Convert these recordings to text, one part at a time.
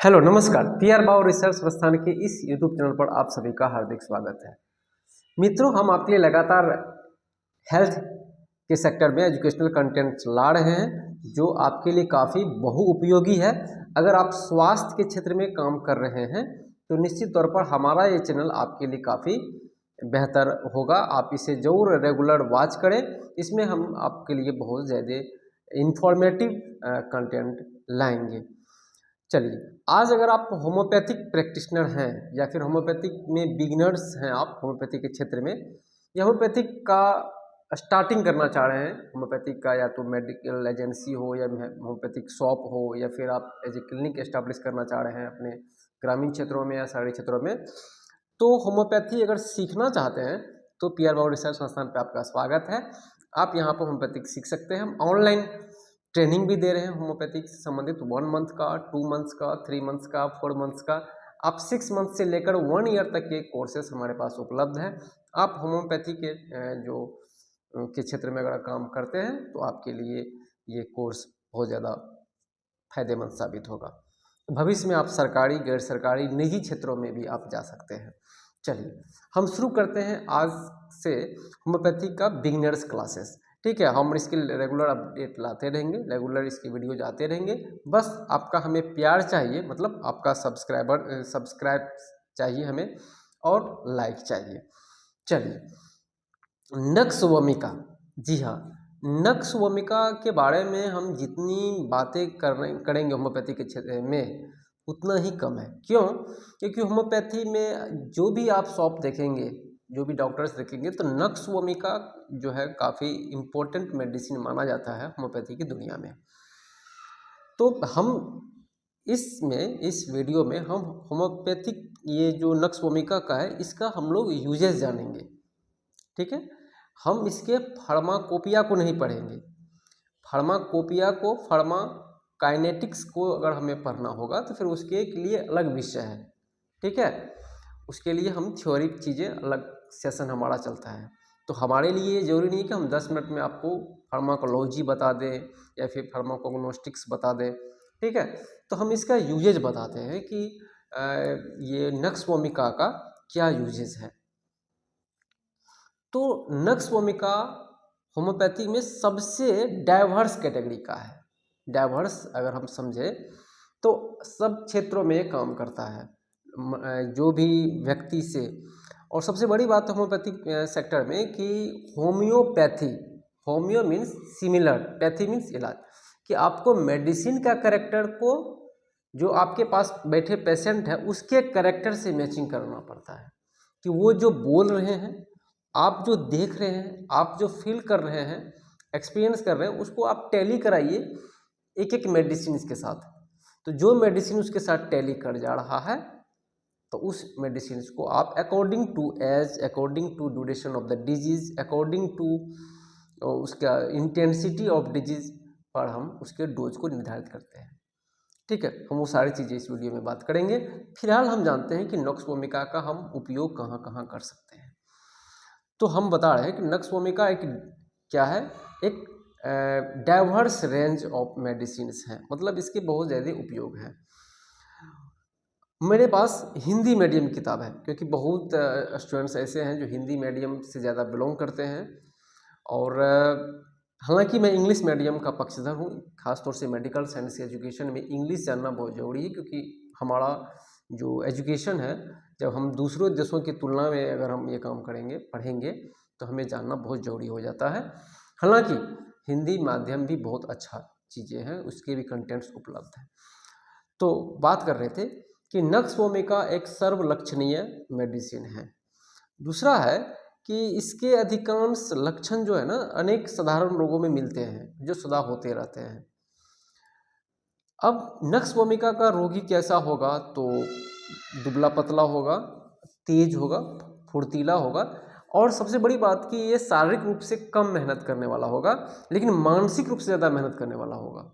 Hello नमस्कार। PR bio research संस्थान के इस यूट्यूब चैनल पर आप सभी का हार्दिक स्वागत है। मित्रों, हम आपके लिए लगातार हेल्थ के सेक्टर में एजुकेशनल कंटेंट्स ला रहे हैं जो आपके लिए काफ़ी बहुउपयोगी है। अगर आप स्वास्थ्य के क्षेत्र में काम कर रहे हैं तो निश्चित तौर पर हमारा ये चैनल आपके लिए काफ़ी बेहतर होगा। आप इसे ज़रूर रेगुलर वॉच करें। इसमें हम आपके लिए बहुत ज़्यादा इंफॉर्मेटिव कंटेंट लाएंगे। चलिए, आज अगर आप होम्योपैथिक प्रैक्टिशनर हैं या फिर होम्योपैथिक में बिगिनर्स हैं, आप होम्योपैथी के क्षेत्र में या होम्योपैथिक का स्टार्टिंग करना चाह रहे हैं, होम्योपैथिक का या तो मेडिकल एजेंसी हो या होम्योपैथिक शॉप हो या फिर आप एज ए क्लिनिक एस्टेब्लिश करना चाह रहे हैं अपने ग्रामीण क्षेत्रों में या शहरी क्षेत्रों में, तो होम्योपैथी अगर सीखना चाहते हैं तो पीआर बायो रिसर्च संस्थान पे आपका स्वागत है। आप यहाँ पर होम्योपैथिक सीख सकते हैं। हम ऑनलाइन ट्रेनिंग भी दे रहे हैं होम्योपैथिक से संबंधित 1 मंथ का, 2 मंथ्स का, 3 मंथ्स का, 4 मंथ्स का। आप 6 मंथ से लेकर 1 ईयर तक के कोर्सेस हमारे पास उपलब्ध है। आप होम्योपैथी के के क्षेत्र में अगर काम करते हैं तो आपके लिए ये कोर्स बहुत ज़्यादा फायदेमंद साबित होगा। भविष्य में आप सरकारी, गैर सरकारी, निजी क्षेत्रों में भी आप जा सकते हैं। चलिए, हम शुरू करते हैं आज से होम्योपैथी का बिगिनर्स क्लासेस। ठीक है, हम इसके रेगुलर अपडेट लाते रहेंगे, रेगुलर इसकी वीडियोज आते रहेंगे। बस आपका हमें प्यार चाहिए, मतलब आपका सब्सक्राइब चाहिए हमें और लाइक चाहिए। चलिए, नक्श भूमिका, जी हाँ, नक्श भूमिका के बारे में हम जितनी बातें करेंगे होम्योपैथी के क्षेत्र में उतना ही कम है। क्यों? क्योंकि होम्योपैथी में जो भी आप शॉप देखेंगे, जो भी डॉक्टर्स देखेंगे, तो नक्श भूमिका जो है काफ़ी इम्पोर्टेंट मेडिसिन माना जाता है होम्योपैथी की दुनिया में। तो हम इस वीडियो में हम होम्योपैथिक ये जो नक्श भूमिका का है इसका हम लोग यूजेस जानेंगे। ठीक है, हम इसके फार्माकोपिया को नहीं पढ़ेंगे। फार्माकोपिया को, फार्माकाइनेटिक्स को अगर हमें पढ़ना होगा तो फिर उसके लिए अलग विषय है। ठीक है, उसके लिए हम थ्योरी चीज़ें अलग सेशन हमारा चलता है। तो हमारे लिए ये ज़रूरी नहीं है कि हम 10 मिनट में आपको फार्माकोलॉजी बता दें या फिर फार्माकोग्नोस्टिक्स बता दें। ठीक है, तो हम इसका यूजेज बताते हैं कि ये नक्श भूमिका का क्या यूजेज है। तो नक्श भूमिका होम्योपैथी में सबसे डाइवर्स कैटेगरी का है। डाइवर्स अगर हम समझे तो सब क्षेत्रों में काम करता है, जो भी व्यक्ति से। और सबसे बड़ी बात है होम्योपैथिक सेक्टर में कि homeopathy, homeo means similar, pathy means इलाज, कि आपको मेडिसिन का कैरेक्टर को जो आपके पास बैठे पेशेंट है उसके कैरेक्टर से मैचिंग करना पड़ता है। कि वो जो बोल रहे हैं, आप जो देख रहे हैं, आप जो फील कर रहे हैं, एक्सपीरियंस कर रहे हैं, उसको आप टैली कराइए एक एक मेडिसिन के साथ। तो जो मेडिसिन उसके साथ टैली कर जा रहा है तो उस मेडिसिन को आप according to age, according to duration of the disease, according to उसका इंटेंसिटी ऑफ डिजीज पर हम उसके डोज को निर्धारित करते हैं। ठीक है, हम वो सारी चीज़ें इस वीडियो में बात करेंगे। फिलहाल हम जानते हैं कि नक्श भूमिका का हम उपयोग कहाँ कहाँ कर सकते हैं। तो हम बता रहे हैं कि नक्श भूमिका एक क्या है, एक डाइवर्स रेंज ऑफ मेडिसिन्स हैं, मतलब इसके बहुत ज़्यादा उपयोग हैं। मेरे पास हिंदी मीडियम किताब है क्योंकि बहुत स्टूडेंट्स ऐसे हैं जो हिंदी मीडियम से ज़्यादा बिलोंग करते हैं। और हालांकि मैं इंग्लिश मीडियम का पक्षधर हूँ, खासतौर से मेडिकल साइंस एजुकेशन में इंग्लिश जानना बहुत ज़रूरी है। क्योंकि हमारा जो एजुकेशन है, जब हम दूसरों देशों की तुलना में अगर हम ये काम करेंगे, पढ़ेंगे, तो हमें जानना बहुत ज़रूरी हो जाता है। हालांकि हिंदी माध्यम भी बहुत अच्छा चीज़ें हैं, उसके भी कंटेंट्स उपलब्ध हैं। तो बात कर रहे थे कि नक्श भूमिका एक सर्वलक्षणीय मेडिसिन है। दूसरा है कि इसके अधिकांश लक्षण जो है ना, अनेक साधारण रोगों में मिलते हैं जो सदा होते रहते हैं। अब नक्श भूमिका का रोगी कैसा होगा? तो दुबला पतला होगा, तेज होगा, फुर्तीला होगा, और सबसे बड़ी बात कि ये शारीरिक रूप से कम मेहनत करने वाला होगा लेकिन मानसिक रूप से ज़्यादा मेहनत करने वाला होगा।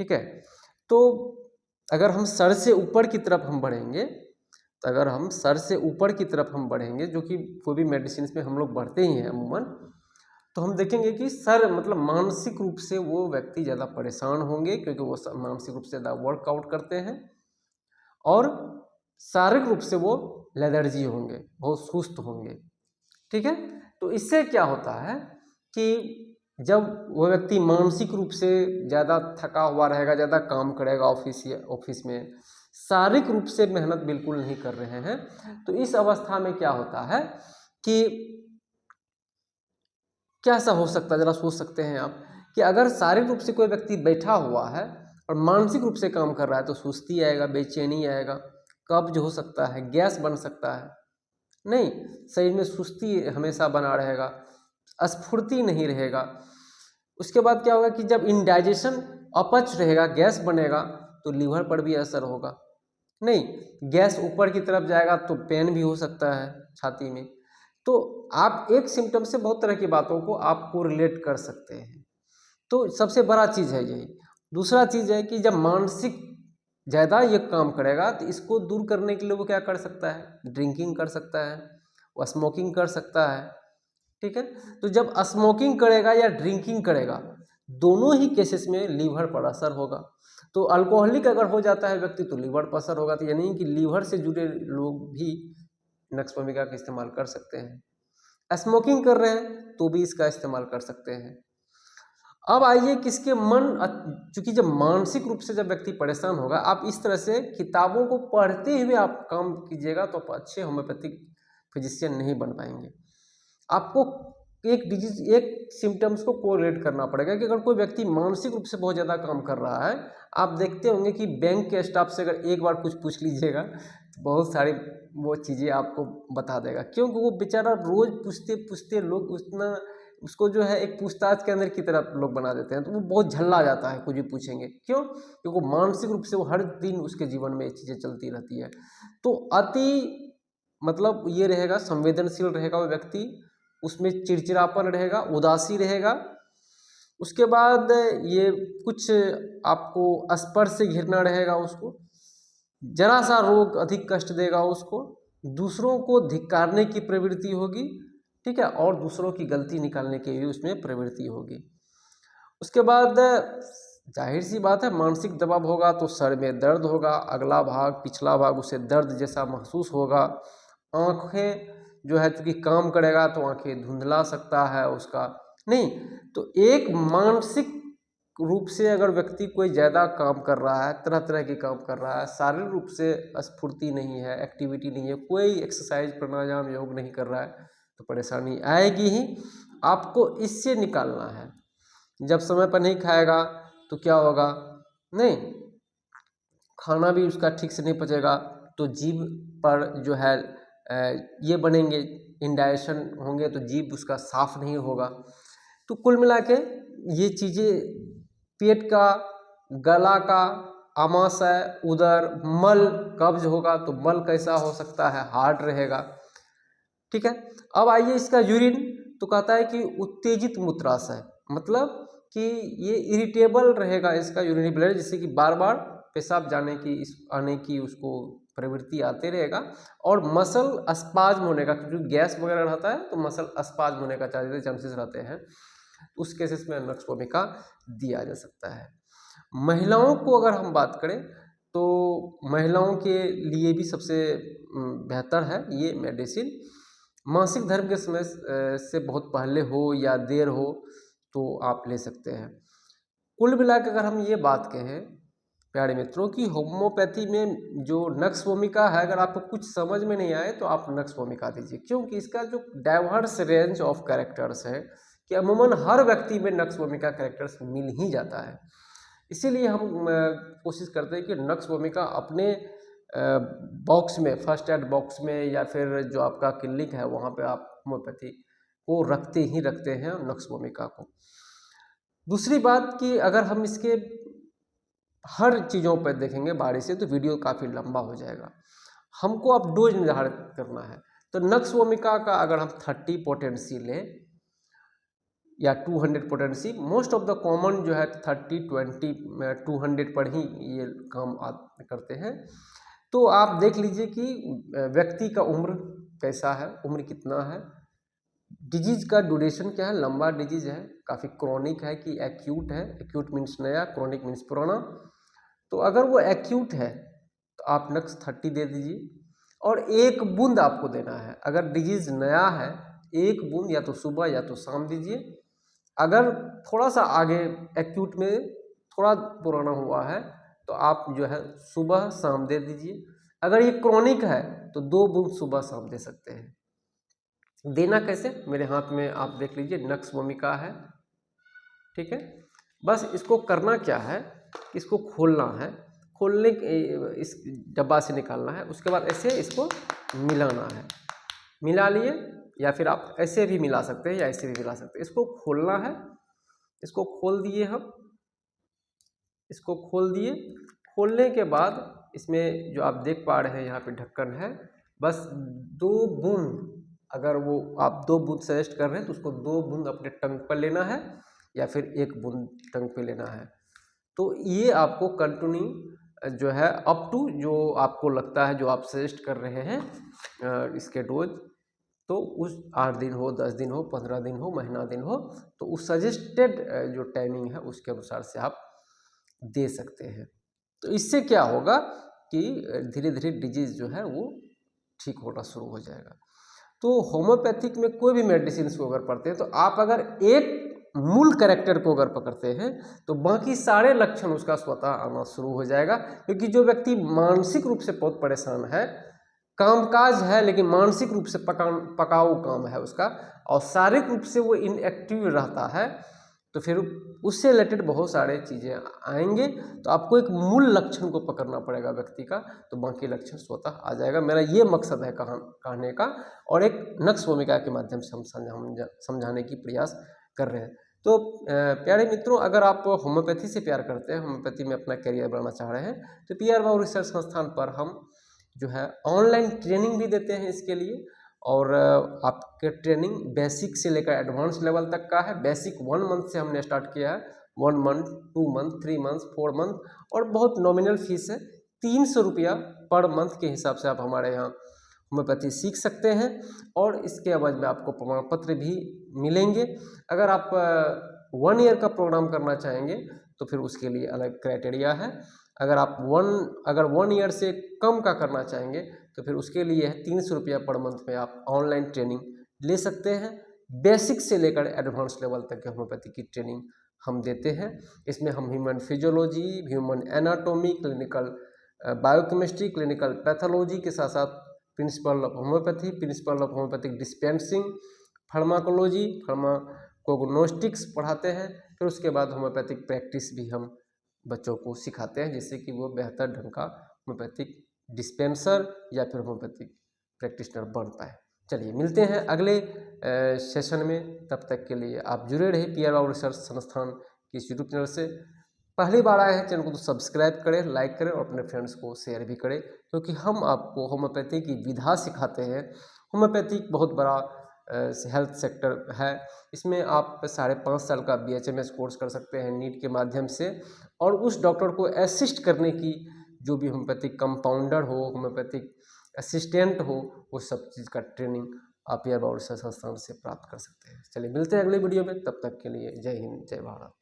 ठीक है, तो अगर हम सर से ऊपर की तरफ हम बढ़ेंगे, तो अगर हम सर से ऊपर की तरफ हम बढ़ेंगे, जो कि कोई भी मेडिसिन में हम लोग बढ़ते ही हैं अमूमन, तो हम देखेंगे कि सर मतलब मानसिक रूप से वो व्यक्ति ज़्यादा परेशान होंगे क्योंकि वो मानसिक रूप से ज़्यादा वर्कआउट करते हैं। और शारीरिक रूप से वो लेथर्जी होंगे, बहुत सुस्त होंगे। ठीक है, तो इससे क्या होता है कि जब वो व्यक्ति मानसिक रूप से ज़्यादा थका हुआ रहेगा, ज़्यादा काम करेगा ऑफिस में, शारीरिक रूप से मेहनत बिल्कुल नहीं कर रहे हैं, तो इस अवस्था में क्या होता है कि क्या ऐसा हो सकता है, जरा सोच सकते हैं आप कि अगर शारीरिक रूप से कोई व्यक्ति बैठा हुआ है और मानसिक रूप से काम कर रहा है तो सुस्ती आएगा, बेचैनी आएगा, कब्ज हो सकता है, गैस बन सकता है, नहीं, शरीर में सुस्ती हमेशा बना रहेगा, स्फूर्ति नहीं रहेगा। उसके बाद क्या होगा कि जब इंडाइजेशन अपच रहेगा, गैस बनेगा, तो लीवर पर भी असर होगा, नहीं, गैस ऊपर की तरफ जाएगा तो पेन भी हो सकता है छाती में। तो आप एक सिम्टम से बहुत तरह की बातों को आपको रिलेट कर सकते हैं। तो सबसे बड़ा चीज़ है यही। दूसरा चीज़ है कि जब मानसिक ज़्यादा ये काम करेगा तो इसको दूर करने के लिए वो क्या कर सकता है, ड्रिंकिंग कर सकता है, वो स्मोकिंग कर सकता है। ठीक है, तो जब स्मोकिंग करेगा या ड्रिंकिंग करेगा, दोनों ही केसेस में लीवर पर असर होगा। तो अल्कोहलिक अगर हो जाता है व्यक्ति तो लीवर पर असर होगा, तो यानी कि लीवर से जुड़े लोग भी नक्स भूमिका का इस्तेमाल कर सकते हैं। स्मोकिंग कर रहे हैं तो भी इसका इस्तेमाल कर सकते हैं। अब आइए किसके चूंकि जब मानसिक रूप से जब व्यक्ति परेशान होगा, आप इस तरह से किताबों को पढ़ते हुए आप काम कीजिएगा तो आप अच्छे होम्योपैथिक फिजिशियन नहीं बन पाएंगे। आपको एक सिम्टम्स को कोरिलेट करना पड़ेगा कि अगर कोई व्यक्ति मानसिक रूप से बहुत ज़्यादा काम कर रहा है, आप देखते होंगे कि बैंक के स्टाफ से अगर एक बार कुछ पूछ लीजिएगा तो बहुत सारी वो चीज़ें आपको बता देगा, क्योंकि वो बेचारा रोज़ पूछते पूछते लोग उसको जो है एक पूछताछ के अंदर की तरफ लोग बना देते हैं, तो वो बहुत झल्ला जाता है कुछ भी पूछेंगे। क्यों? क्योंकि वो मानसिक रूप से वो हर दिन उसके जीवन में ये चीज़ें चलती रहती है। तो मतलब ये रहेगा, संवेदनशील रहेगा वो व्यक्ति, उसमें चिड़चिड़ापन रहेगा, उदासी रहेगा। उसके बाद ये कुछ आपको स्पर्श से घिरना रहेगा, उसको जरा सा रोग अधिक कष्ट देगा, उसको दूसरों को धिक्कारने की प्रवृत्ति होगी। ठीक है, और दूसरों की गलती निकालने की भी उसमें प्रवृत्ति होगी। उसके बाद जाहिर सी बात है, मानसिक दबाव होगा तो सर में दर्द होगा, अगला भाग पिछला भाग उसे दर्द जैसा महसूस होगा। आँखें जो है चूँकि काम करेगा तो आँखें धुंधला सकता है उसका, नहीं, तो एक मानसिक रूप से अगर व्यक्ति कोई ज़्यादा काम कर रहा है, तरह तरह के काम कर रहा है, शारीरिक रूप से स्फूर्ति नहीं है, एक्टिविटी नहीं है, कोई एक्सरसाइज प्राणायाम योग नहीं कर रहा है, तो परेशानी आएगी ही। आपको इससे निकालना है। जब समय पर नहीं खाएगा तो क्या होगा, नहीं, खाना भी उसका ठीक से नहीं पचेगा, तो जीभ पर जो है ये बनेंगे, इंडाइजेशन होंगे, तो जीभ उसका साफ नहीं होगा। तो कुल मिला के ये चीज़ें पेट का, गला का, आमाशय, उदर, मल, कब्ज होगा तो मल कैसा हो सकता है, हार्ड रहेगा। ठीक है, अब आइए इसका यूरिन, तो कहता है कि उत्तेजित मूत्राशय, मतलब कि ये इरिटेबल रहेगा इसका यूरिनरी ब्लैडर, जिससे कि बार बार पेशाब जाने की आने की उसको प्रवृत्ति आते रहेगा, और मसल अस्पाज्म होने का, क्योंकि गैस वगैरह रहता है तो मसल अस्पाज्म होने का चांसेस रहते हैं। उस केसेस में नक्स भूमिका दिया जा सकता है। महिलाओं को अगर हम बात करें तो महिलाओं के लिए भी सबसे बेहतर है ये मेडिसिन। मासिक धर्म के समय से बहुत पहले हो या देर हो तो आप ले सकते हैं। कुल मिलाकर अगर हम ये बात कहें प्यारे मित्रों की होम्योपैथी में जो नक्स भूमिका है, अगर आपको कुछ समझ में नहीं आए तो आप नक्स भूमिका दीजिए, क्योंकि इसका जो डाइवर्स रेंज ऑफ कैरेक्टर्स है कि अमूमन हर व्यक्ति में नक्स भूमिका कैरेक्टर्स मिल ही जाता है। इसीलिए हम कोशिश करते हैं कि नक्स भूमिका अपने बॉक्स में, फर्स्ट एड बॉक्स में या फिर जो आपका क्लिनिक है वहाँ पे आप होम्योपैथी को रखते ही रखते हैं नक्स भूमिका को। दूसरी बात कि अगर हम इसके हर चीज़ों पर देखेंगे बारी से तो वीडियो काफ़ी लंबा हो जाएगा। हमको अब डोज निर्धारित करना है, तो नक्स भूमिका का अगर हम 30 पोटेंसी लें या 200 potency, most of the common जो है 30, 20, 200 पर ही ये काम करते हैं। तो आप देख लीजिए कि व्यक्ति का उम्र कैसा है, उम्र कितना है, डिजीज का ड्यूरेशन क्या है, लंबा डिजीज है, काफ़ी क्रॉनिक है कि एक्यूट है, एक्यूट मीन्स नया, क्रॉनिक मीन्स पुराना। तो अगर वो एक्यूट है तो आप नक्स 30 दे दीजिए और 1 बूंद आपको देना है। अगर डिजीज नया है 1 बूंद या तो सुबह या तो शाम दीजिए। अगर थोड़ा सा आगे एक्यूट में थोड़ा पुराना हुआ है तो आप जो है सुबह शाम दे दीजिए। अगर ये क्रोनिक है तो 2 बूंद सुबह शाम दे सकते हैं। देना कैसे, मेरे हाथ में आप देख लीजिए नक्स भूमिका है, ठीक है। बस इसको करना क्या है, इसको खोलना है, खोलने के इस डब्बा से निकालना है, उसके बाद ऐसे इसको मिलाना है। मिला लिए या फिर आप ऐसे भी मिला सकते हैं या ऐसे भी मिला सकते हैं। इसको खोलना है, इसको खोल दिए हम, इसको खोल दिए। खोलने के बाद इसमें जो आप देख पा रहे हैं यहाँ पे ढक्कन है, बस 2 बूंद, अगर वो आप 2 बूंद सजेस्ट कर रहे हैं तो उसको 2 बूंद अपने टंग पर लेना है या फिर 1 बूंद टंग पे लेना है। तो ये आपको कंटिन्यू जो है अप टू जो आपको लगता है, जो आप सजेस्ट कर रहे हैं इसके डोज, तो उस 8 दिन हो, 10 दिन हो, 15 दिन हो, महीना दिन हो, तो उस सजेस्टेड जो टाइमिंग है उसके अनुसार से आप दे सकते हैं। तो इससे क्या होगा कि धीरे धीरे डिजीज जो है वो ठीक होना शुरू हो जाएगा। तो होम्योपैथिक में कोई भी मेडिसिन को अगर पढ़ते हैं तो आप अगर एक मूल कैरेक्टर को अगर पकड़ते हैं तो बाकी सारे लक्षण उसका स्वतः आना शुरू हो जाएगा। क्योंकि जो व्यक्ति मानसिक रूप से बहुत परेशान है, कामकाज है लेकिन मानसिक रूप से पकाऊ काम है उसका, और शारीरिक रूप से वो इनएक्टिव रहता है, तो फिर उससे रिलेटेड बहुत सारे चीज़ें आएंगे। तो आपको एक मूल लक्षण को पकड़ना पड़ेगा व्यक्ति का, तो बाकी लक्षण स्वतः आ जाएगा। मेरा ये मकसद है कहने का, और एक नक्स भूमिका के माध्यम से हम समझाने की प्रयास कर रहे हैं। तो प्यारे मित्रों, अगर आप होम्योपैथी से प्यार करते हैं, होम्योपैथी में अपना करियर बनाना चाह रहे हैं, तो PR बाबू रिसर्च संस्थान पर हम जो है ऑनलाइन ट्रेनिंग भी देते हैं इसके लिए। और आपके ट्रेनिंग बेसिक से लेकर एडवांस लेवल तक का है। बेसिक 1 मंथ से हमने स्टार्ट किया है, 1 मंथ, 2 मंथ, 3 मंथ, 4 मंथ, और बहुत नॉमिनल फीस है, 300 रुपया पर मंथ के हिसाब से आप हमारे यहाँ होम्योपैथी सीख सकते हैं। और इसके अवध में आपको प्रमाण पत्र भी मिलेंगे। अगर आप 1 ईयर का प्रोग्राम करना चाहेंगे तो फिर उसके लिए अलग क्राइटेरिया है। अगर 1 ईयर से कम का करना चाहेंगे तो फिर उसके लिए है 300 रुपया पर मंथ में आप ऑनलाइन ट्रेनिंग ले सकते हैं। बेसिक से लेकर एडवांस लेवल तक की होम्योपैथी की ट्रेनिंग हम देते हैं। इसमें हम human physiology, human anatomy, clinical biochemistry, clinical pathology के साथ साथ principle of homeopathy, principle of homeopathic dispensing, pharmacology, pharmacognostics पढ़ाते हैं। फिर उसके बाद होम्योपैथिक प्रैक्टिस भी हम बच्चों को सिखाते हैं, जिससे कि वो बेहतर ढंग का होम्योपैथिक डिस्पेंसर या फिर होम्योपैथिक प्रैक्टिशनर बन पाए। चलिए मिलते हैं अगले सेशन में, तब तक के लिए आप जुड़े रहिए PR बाबू रिसर्च संस्थान की इस यूट्यूब चैनल से। पहली बार आए हैं चैनल को तो सब्सक्राइब करें, लाइक करें और अपने फ्रेंड्स को शेयर भी करें, क्योंकि हम आपको होम्योपैथी की विधा सिखाते हैं। होम्योपैथी बहुत बड़ा हेल्थ सेक्टर है। इसमें आप 5.5 साल का BHMS कोर्स कर सकते हैं नीट के माध्यम से, और उस डॉक्टर को असिस्ट करने की जो भी होम्योपैथिक कंपाउंडर हो, होम्योपैथिक असिस्टेंट हो, वो सब चीज़ का ट्रेनिंग आप PR बाबू रिसर्च संस्थान से प्राप्त कर सकते हैं। चलिए मिलते हैं अगले वीडियो में, तब तक के लिए जय हिंद, जय भारत।